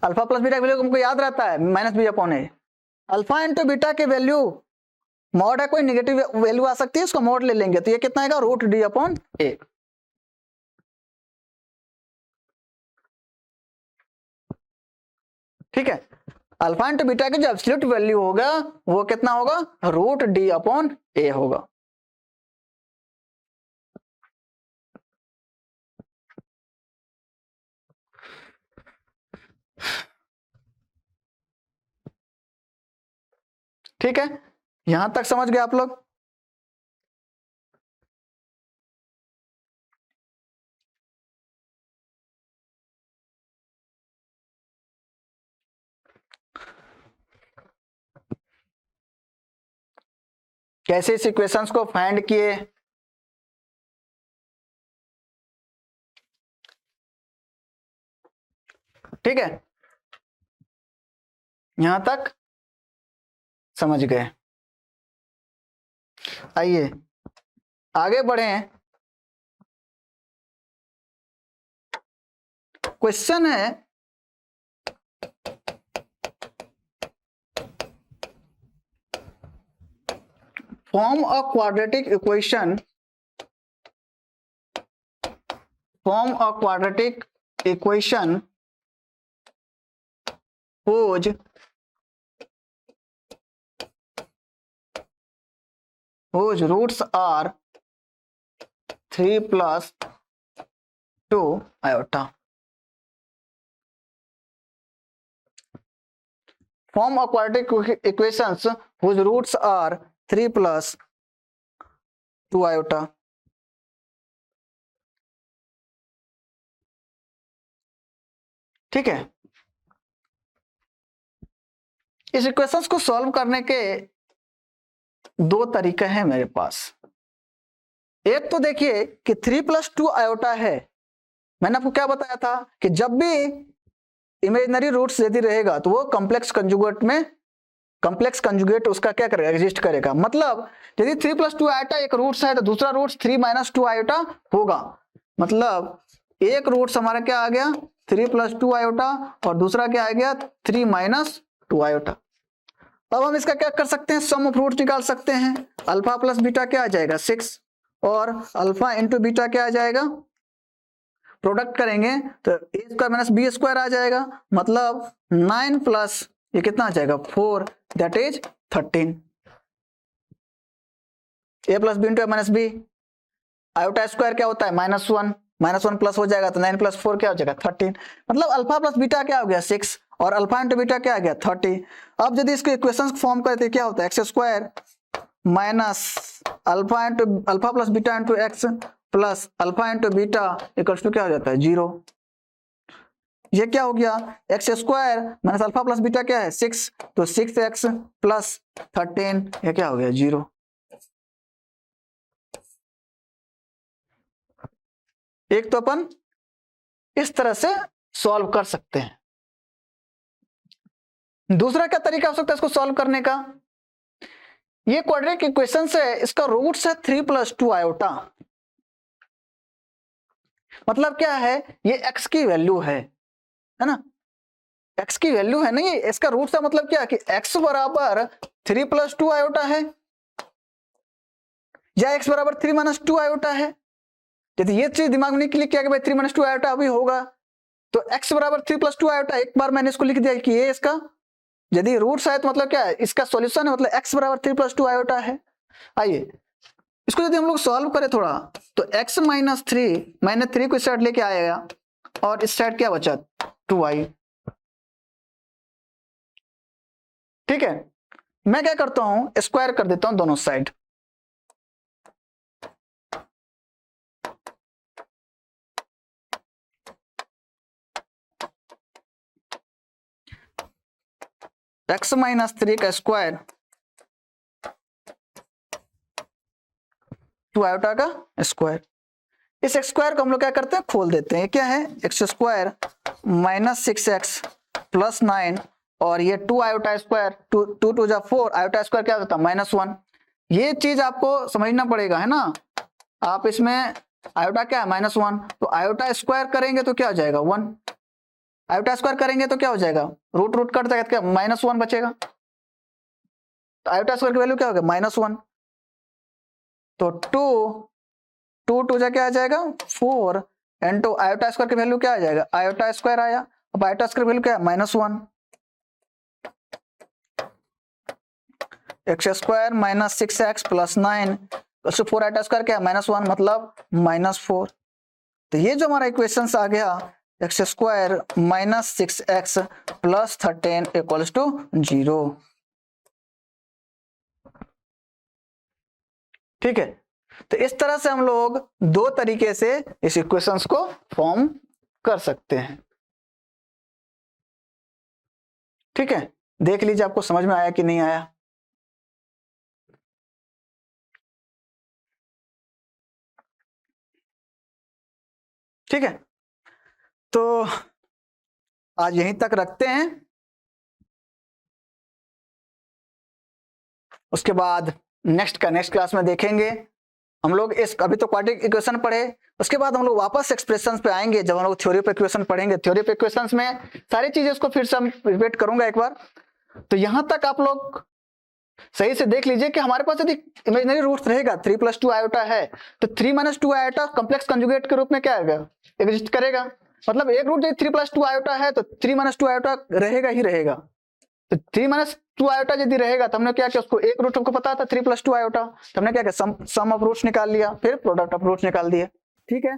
अल्फा प्लस बीटा की वैल्यू हमको याद रहता है minus B upon a. Alpha into beta की वैल्यू मॉड है, कोई नेगेटिव वैल्यू आ सकती है, उसको मॉड ले लेंगे तो ये कितना आएगा रूट डी अपॉन ए। ठीक है, अल्फा इंटू बीटा की जो एब्सोल्यूट वैल्यू होगा वो कितना होगा रूट डी अपॉन ए होगा। ठीक है, यहां तक समझ गए आप लोग। कैसे इस इक्वेशंस को फाइंड किए, ठीक है, यहां तक समझ गए। आइए आगे बढ़े। क्वेश्चन है form a quadratic equation whose roots are 3 plus 2 iota. Form a quadratic equations whose roots are 3 plus 2 iota. ठीक है, इस इक्वेशंस को सॉल्व करने के दो तरीके हैं मेरे पास। एक तो देखिए कि 3 प्लस 2 आयोटा है, मैंने आपको क्या बताया था कि जब भी इमेजिनरी रूट्स यदि रहेगा तो वो कॉम्प्लेक्स कंजुगेट उसका क्या करेगा एग्जिस्ट करेगा। मतलब यदि 3 प्लस 2 आयोटा एक रूट्स है तो दूसरा रूट्स 3 माइनस 2 आयोटा होगा। मतलब एक रूट्स हमारा क्या आ गया 3 प्लस 2 आयोटा और दूसरा क्या आ गया 3 माइनस 2 आयोटा। अब हम इसका क्या कर सकते हैं सम ऑफ रूट्स निकाल सकते हैं। अल्फा प्लस बीटा क्या आ जाएगा 6 और अल्फा इंटू बीटा क्या आ जाएगा, प्रोडक्ट करेंगे तो a square minus b square आ जाएगा। मतलब 9 प्लस ये कितना आ जाएगा 4 that is 13। A plus b into minus b iota square क्या होता है -1, -1 प्लस हो जाएगा तो 9 + 4 क्या हो जाएगा 13। मतलब अल्फा प्लस बीटा क्या हो गया 6 और अल्फा इंटू बीटा क्या आ गया 30। अब यदि इसको इक्वेशंस फॉर्म करते क्या होता है x square minus alpha plus beta into x plus alpha into beta equals to क्या हो जाता है 0। ये क्या हो गया x square minus alpha plus beta क्या है 6, तो 6x प्लस 13 ये क्या हो गया 0। एक तो अपन इस तरह से सॉल्व कर सकते हैं। दूसरा क्या तरीका हो सकता है इसको सॉल्व करने का, ये क्वाड्रेटिक इक्वेशन है, इसका रूट्स है 3 + 2 आयोटा। मतलब क्या है ये x की वैल्यू है ना, x की वैल्यू है नहीं, इसका रूट्स का मतलब क्या कि x बराबर 3 + 2 आयोटा है या x बराबर 3 - 2 आयोटा है। यदि ये चीज दिमाग में नहीं क्लिक किया कि भाई 3 - 2 आयोटा अभी होगा, तो x बराबर 3 + 2 आयोटा एक बार मैंने इसको लिख दिया कि ये इसका यदि रूट्स है तो मतलब क्या है इसका सॉल्यूशन है, मतलब x बराबर 3 + 2 आयोटा है। आइए इसको यदि हम लोग सॉल्व करें थोड़ा, तो x - 3 मैंने 3 को इस साइड लेके आएगा और इस साइड क्या बचा 2i। ठीक है, मैं क्या करता हूं स्क्वायर कर देता हूं दोनों साइड। x - 3 का स्क्वायर 2 आयोटा का स्क्वायर। इस स्क्वायर को हम लोग क्या करते हैं खोल देते हैं, क्या है x square minus 6x plus 9 और ये 2 आयोटा स्क्वायर 2 2 जा 4 आयोटा स्क्वायर क्या होता है -1। ये चीज आपको समझना पड़ेगा है ना, आप इसमें आयोटा क्या है -1, तो आयोटा स्क्वायर करेंगे तो क्या हो जाएगा 1, आयोटा स्क्वायर करेंगे तो क्या हो जाएगा रूट रूट कट जाएगा क्या -1 बचेगा, तो आयोटा स्क्वायर की वैल्यू क्या होगा -1, तो 2 2 जा क्या आ जाएगा 4 इनटू आयोटा स्क्वायर की वैल्यू क्या आ जाएगा आयोटा स्क्वायर आया, अब आयोटा स्क्वायर की वैल्यू क्या है -1, x square minus 6x plus 9 4 iota square क्या है -1 मतलब -4। तो ये जो हमारा इक्वेशन आ गया x square minus 6x plus 13 equals to 0। ठीक है, तो इस तरह से हम लोग दो तरीके से इस इक्वेशंस को फॉर्म कर सकते हैं। ठीक है, देख लीजिए आपको समझ में आया कि नहीं आया। ठीक है, तो आज यहीं तक रखते हैं, उसके बाद नेक्स्ट क्लास में देखेंगे हम लोग इस अभी तो क्वाड्रेटिक इक्वेशन पढ़े, उसके बाद हम लोग वापस एक्सप्रेशंस पे आएंगे जब हम लोग थ्योरी पे इक्वेशन पढ़ेंगे। थ्योरी पे इक्वेशंस में सारी चीजें इसको फिर से रिपीट करूंगा एक बार। तो यहां तक आप लोग सही से देख लीजिए कि हमारे पास यदि इमेजिनरी रूट्स रहेगा 3 + 2 आयोटा है तो 3 - 2 आयोटा कॉम्प्लेक्स कंजुगेट के रूप में क्या आएगा एग्जिस्ट करेगा। मतलब एक रूट यदि 3 + 2 आयोटा है तो 3 - 2 आयोटा रहेगा ही रहेगा। तो 3 - 2 आयोटा यदि रहेगा तो हमने क्या किया उसको एक रूट हमको पता था 3 + 2 आयोटा, तो हमने क्या किया सम ऑफ रूट्स निकाल लिया फिर प्रोडक्ट ऑफ रूट्स निकाल दिए। ठीक है।